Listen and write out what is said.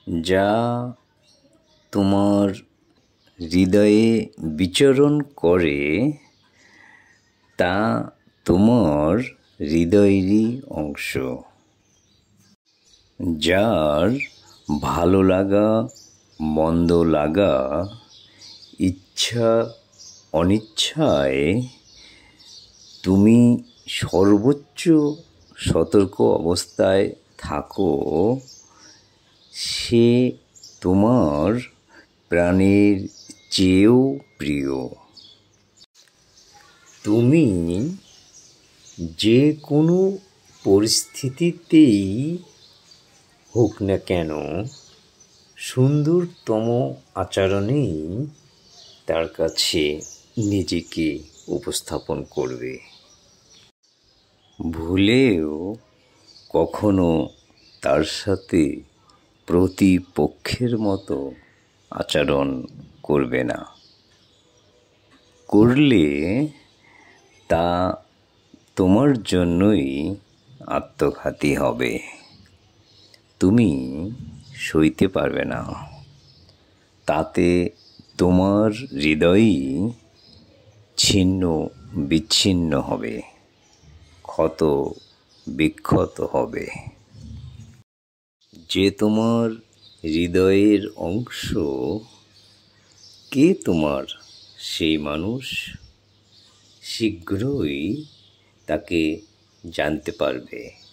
যা তোমার হৃদয়ে বিচরণ করে তা তোমার হৃদয়েরই অংশ। যার ভালো লাগা মন্দ লাগা ইচ্ছা অনিচ্ছায় তুমি সর্বোচ্চ সতর্ক অবস্থায় থাকো, সে তোমার প্রাণের চেয়েও প্রিয়। তুমি যে কোনো পরিস্থিতিতেই হোক না কেন সুন্দরতম আচরণেই তার কাছে নিজেকে উপস্থাপন করবে। ভুলেও কখনো তার সাথে প্রতিপক্ষের মতো আচরণ করবে না। করলে তা তোমার জন্যই আত্মঘাতী হবে। তুমি সইতে পারবে না। তাতে তোমার হৃদয়ই ছিন্ন বিচ্ছিন্ন হবে, ক্ষত বিক্ষত হবে। যে তোমার হৃদয়ের অংশ, কে তোমার সেই মানুষ? শীঘ্রই তাকে জানতে পারবে।